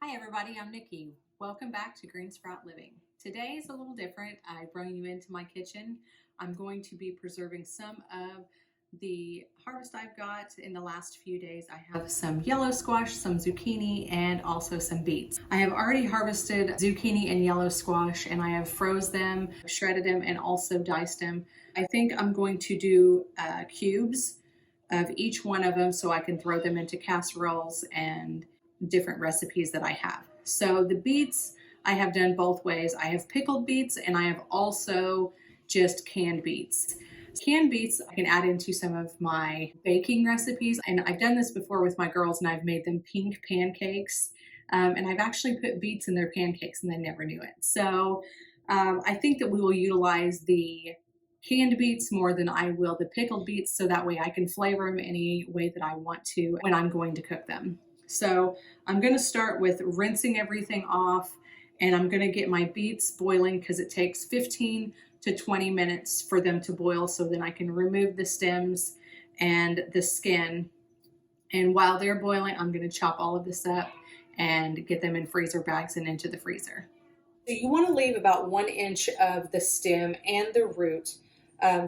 Hi everybody, I'm Nikki. Welcome back to Green Sprout Living. Today is a little different. I brought you into my kitchen. I'm going to be preserving some of the harvest I've got in the last few days. I have some yellow squash, some zucchini, and also some beets. I have already harvested zucchini and yellow squash, and I have froze them, shredded them, and also diced them. I think I'm going to do cubes of each one of them so I can throw them into casseroles and different recipes that I have. So the beets I have done both ways. I have pickled beets and I have also just canned beets. Canned beets I can add into some of my baking recipes, and I've done this before with my girls and I've made them pink pancakes, and I've actually put beets in their pancakes and they never knew it. So I think that we will utilize the canned beets more than I will the pickled beets, so that way I can flavor them any way that I want to when I'm going to cook them. So I'm going to start with rinsing everything off, and I'm going to get my beets boiling because it takes 15 to 20 minutes for them to boil, so then I can remove the stems and the skin. And while they're boiling, I'm going to chop all of this up and get them in freezer bags and into the freezer. So you want to leave about 1 inch of the stem and the root,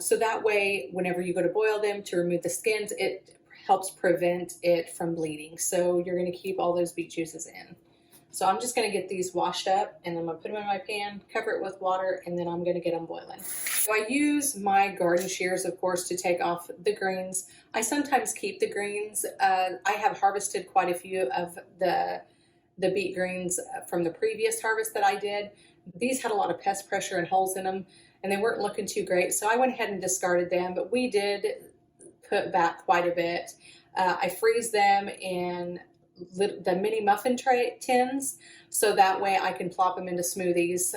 so that way whenever you go to boil them to remove the skins, it helps prevent it from bleeding. So you're going to keep all those beet juices in. So I'm just going to get these washed up, and I'm going to put them in my pan, cover it with water, and then I'm going to get them boiling. So I use my garden shears, of course, to take off the greens. I sometimes keep the greens. I have harvested quite a few of the beet greens from the previous harvest that I did. These had a lot of pest pressure and holes in them, and they weren't looking too great. So I went ahead and discarded them, but we did put back quite a bit. I freeze them in the mini muffin tray tins, so that way I can plop them into smoothies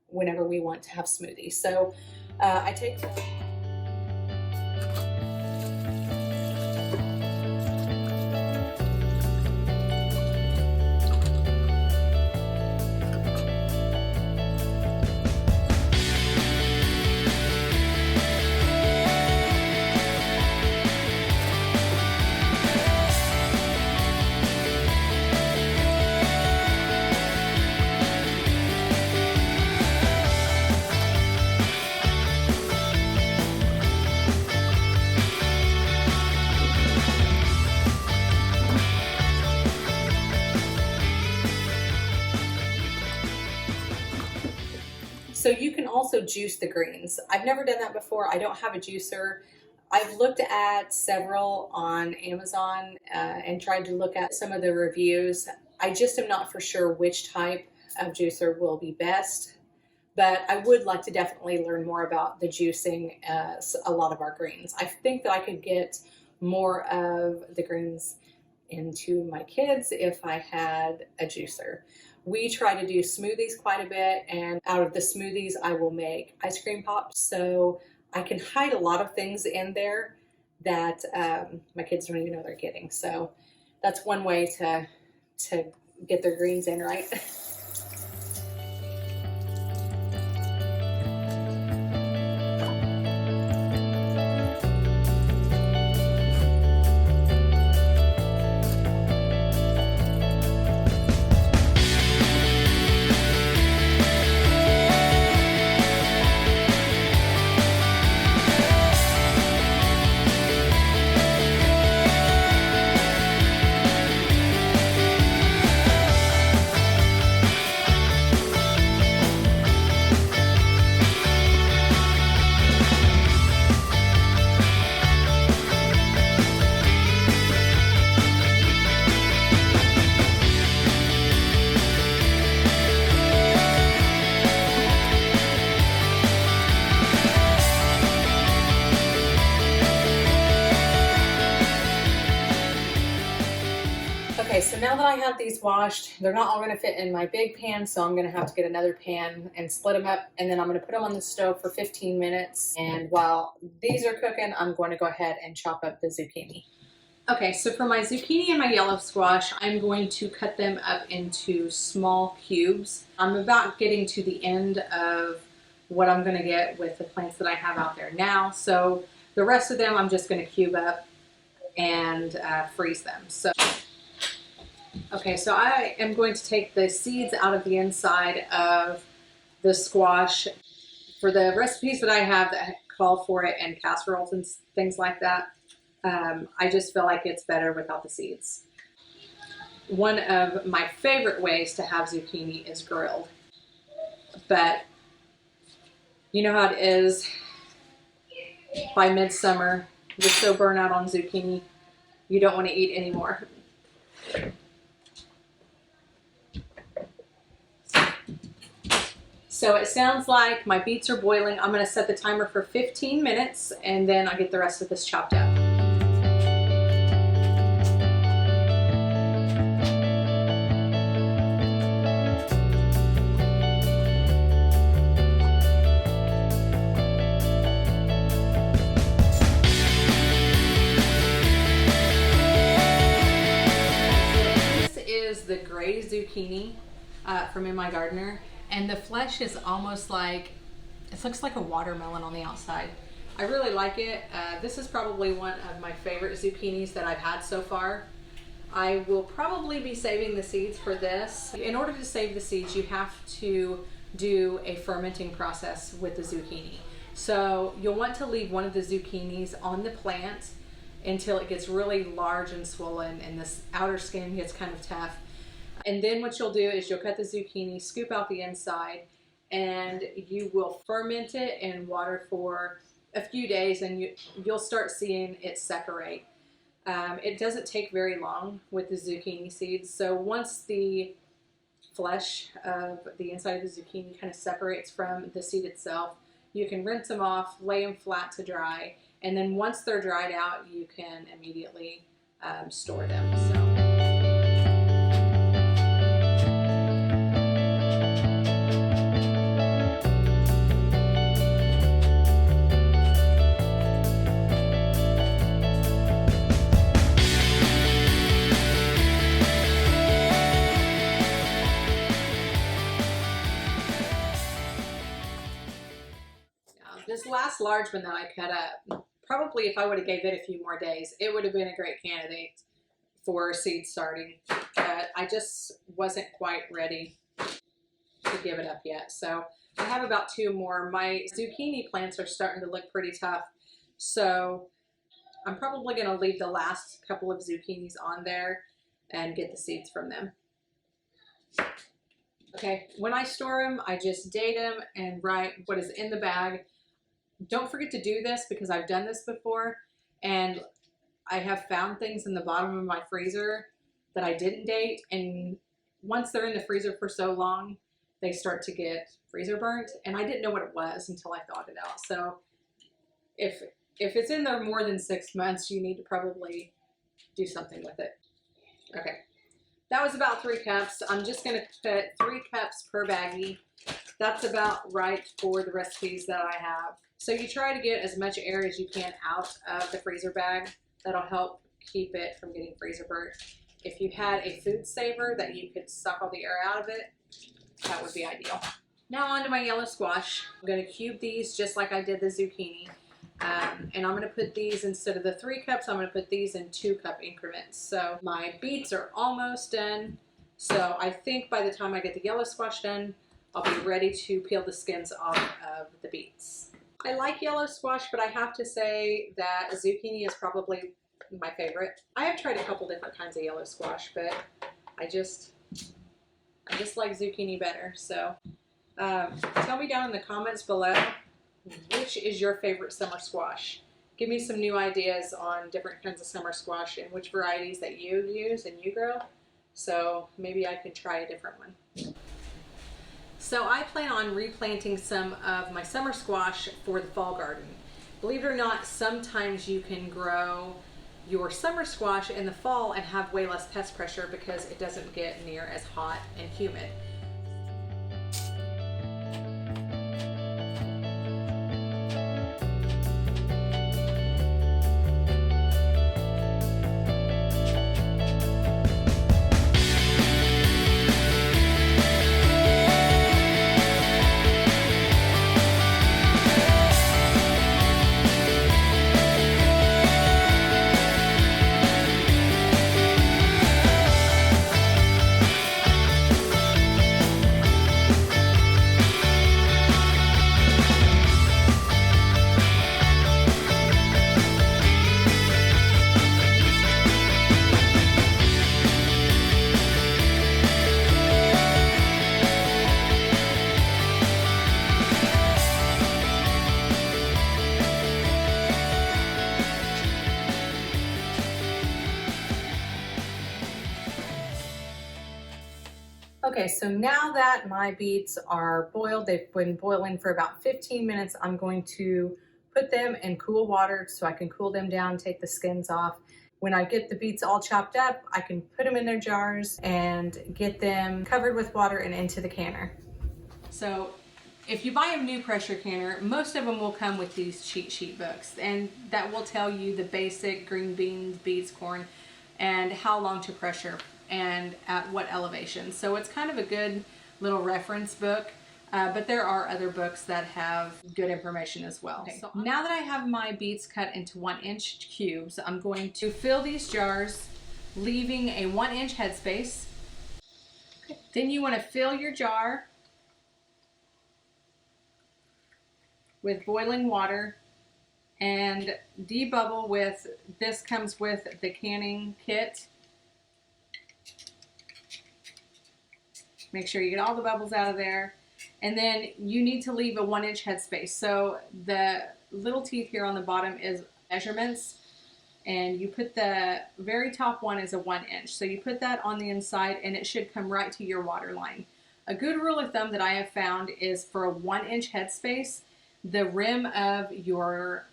whenever we want to have smoothies. So I take So you can also juice the greens. I've never done that before. I don't have a juicer. I've looked at several on Amazon and tried to look at some of the reviews. I just am not for sure which type of juicer will be best, but I would like to definitely learn more about the juicing a lot of our greens. I think that I could get more of the greens into my kids if I had a juicer. We try to do smoothies quite a bit, and out of the smoothies I will make ice cream pops, so I can hide a lot of things in there that my kids don't even know they're getting. So that's one way to get their greens in, right? Okay, so now that I have these washed, they're not all going to fit in my big pan, so I'm going to have to get another pan and split them up, and then I'm going to put them on the stove for 15 minutes, and while these are cooking, I'm going to go ahead and chop up the zucchini. Okay, so for my zucchini and my yellow squash, I'm going to cut them up into small cubes. I'm about getting to the end of what I'm going to get with the plants that I have out there now, so the rest of them I'm just going to cube up and freeze them. So Okay, so I am going to take the seeds out of the inside of the squash. For the recipes that I have that call for it and casseroles and things like that, I just feel like it's better without the seeds. One of my favorite ways to have zucchini is grilled. But you know how it is by midsummer, you're so burnt out on zucchini, you don't want to eat anymore. So it sounds like my beets are boiling. I'm going to set the timer for 15 minutes and then I'll get the rest of this chopped up. The gray zucchini from In My Gardener, and the flesh is almost like, it looks like a watermelon on the outside. I really like it. This is probably one of my favorite zucchinis that I've had so far. I will probably be saving the seeds for this. In order to save the seeds, you have to do a fermenting process with the zucchini. So you'll want to leave one of the zucchinis on the plant until it gets really large and swollen and this outer skin gets kind of tough. And then what you'll do is you'll cut the zucchini, scoop out the inside, and you will ferment it in water for a few days, and you'll start seeing it separate. It doesn't take very long with the zucchini seeds. So once the flesh of the inside of the zucchini kind of separates from the seed itself, you can rinse them off, lay them flat to dry, and then once they're dried out, you can immediately store them. This last large one that I cut up, probably if I would have gave it a few more days, it would have been a great candidate for seed starting. But I just wasn't quite ready to give it up yet. So I have about 2 more. My zucchini plants are starting to look pretty tough. So I'm probably going to leave the last couple of zucchinis on there and get the seeds from them. Okay, when I store them, I just date them and write what is in the bag. Don't forget to do this because I've done this before and I have found things in the bottom of my freezer that I didn't date, and once they're in the freezer for so long they start to get freezer burnt, and I didn't know what it was until I thawed it out. So if it's in there more than 6 months, you need to probably do something with it. Okay, that was about 3 cups. I'm just going to put 3 cups per baggie. That's about right for the recipes that I have. So you try to get as much air as you can out of the freezer bag. That'll help keep it from getting freezer burnt. If you had a food saver that you could suck all the air out of it, that would be ideal. Now on to my yellow squash. I'm going to cube these just like I did the zucchini. And I'm going to put these, instead of the 3 cups, I'm going to put these in 2 cup increments. So my beets are almost done. So I think by the time I get the yellow squash done, I'll be ready to peel the skins off of the beets. I like yellow squash, but I have to say that zucchini is probably my favorite. I have tried a couple different kinds of yellow squash, but I just like zucchini better. So tell me down in the comments below, which is your favorite summer squash? Give me some new ideas on different kinds of summer squash and which varieties that you use and you grow. So maybe I could try a different one. So I plan on replanting some of my summer squash for the fall garden. Believe it or not, sometimes you can grow your summer squash in the fall and have way less pest pressure because it doesn't get near as hot and humid. Okay, so now that my beets are boiled, they've been boiling for about 15 minutes, I'm going to put them in cool water so I can cool them down, take the skins off. When I get the beets all chopped up, I can put them in their jars and get them covered with water and into the canner. So if you buy a new pressure canner, most of them will come with these cheat sheet books, and that will tell you the basic green beans, beets, corn, and how long to pressure and at what elevation. So it's kind of a good little reference book, but there are other books that have good information as well. Okay, so now that I have my beets cut into 1-inch cubes, I'm going to fill these jars, leaving a 1-inch headspace. Okay. Then you want to fill your jar with boiling water and debubble with, this comes with the canning kit. Make sure you get all the bubbles out of there. And then you need to leave a 1-inch headspace. So the little teeth here on the bottom is measurements, and you put the very top one is a 1-inch. So you put that on the inside and it should come right to your water line. A good rule of thumb that I have found is for a 1-inch headspace, the rim of your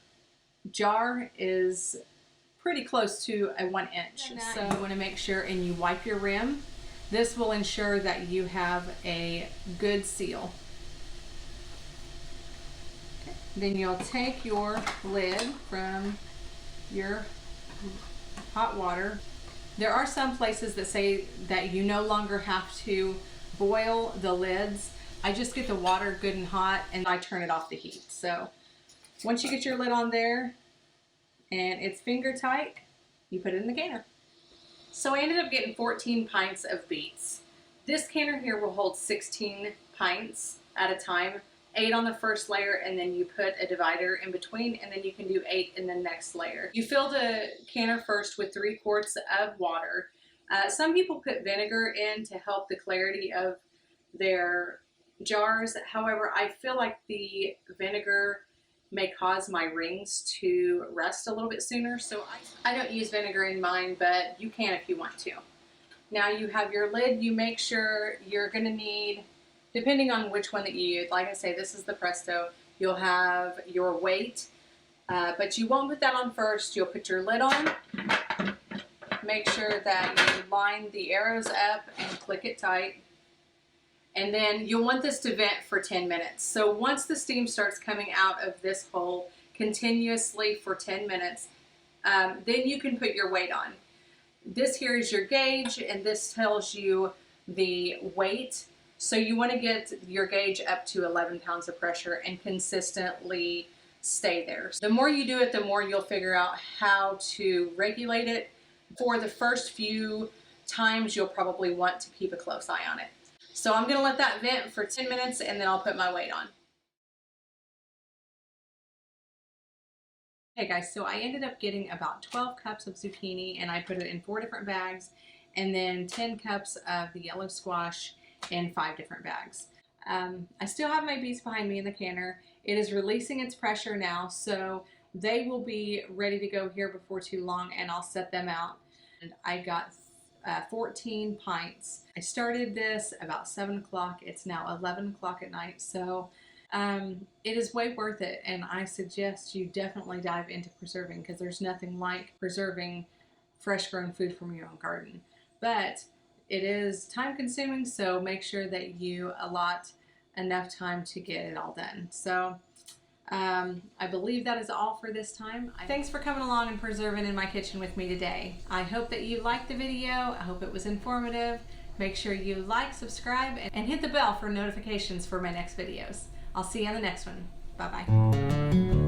jar is pretty close to a 1-inch. So you want to make sure and you wipe your rim. This will ensure that you have a good seal. Okay. Then you'll take your lid from your hot water. There are some places that say that you no longer have to boil the lids. I just get the water good and hot and I turn it off the heat. So once you get your lid on there and it's finger tight, you put it in the canner. So I ended up getting 14 pints of beets. This canner here will hold 16 pints at a time, 8 on the first layer, and then you put a divider in between, and then you can do 8 in the next layer. You fill the canner first with 3 quarts of water. Some people put vinegar in to help the clarity of their jars. However, I feel like the vinegar may cause my rings to rust a little bit sooner, so I don't use vinegar in mine, but you can if you want to. Now you have your lid. You make sure you're going to need, depending on which one that you use, like I say, this is the Presto, you'll have your weight, but you won't put that on first. You'll put your lid on, make sure that you line the arrows up and click it tight. And then you'll want this to vent for 10 minutes. So once the steam starts coming out of this hole continuously for 10 minutes, then you can put your weight on. This here is your gauge, and this tells you the weight. So you want to get your gauge up to 11 pounds of pressure and consistently stay there. The more you do it, the more you'll figure out how to regulate it. For the first few times, you'll probably want to keep a close eye on it. So I'm going to let that vent for 10 minutes and then I'll put my weight on. Okay guys, so I ended up getting about 12 cups of zucchini and I put it in 4 different bags, and then 10 cups of the yellow squash in 5 different bags. I still have my beets behind me in the canner. It is releasing its pressure now, so they will be ready to go here before too long, and I'll set them out. And I got 14 pints. I started this about 7 o'clock. It's now 11 o'clock at night, so it is way worth it, and I suggest you definitely dive into preserving, because there's nothing like preserving fresh grown food from your own garden. But it is time consuming, so make sure that you allot enough time to get it all done. So I believe that is all for this time. Thanks for coming along and preserving in my kitchen with me today. I hope that you liked the video. I hope it was informative. Make sure you like, subscribe, and hit the bell for notifications for my next videos. I'll see you on the next one. Bye-bye.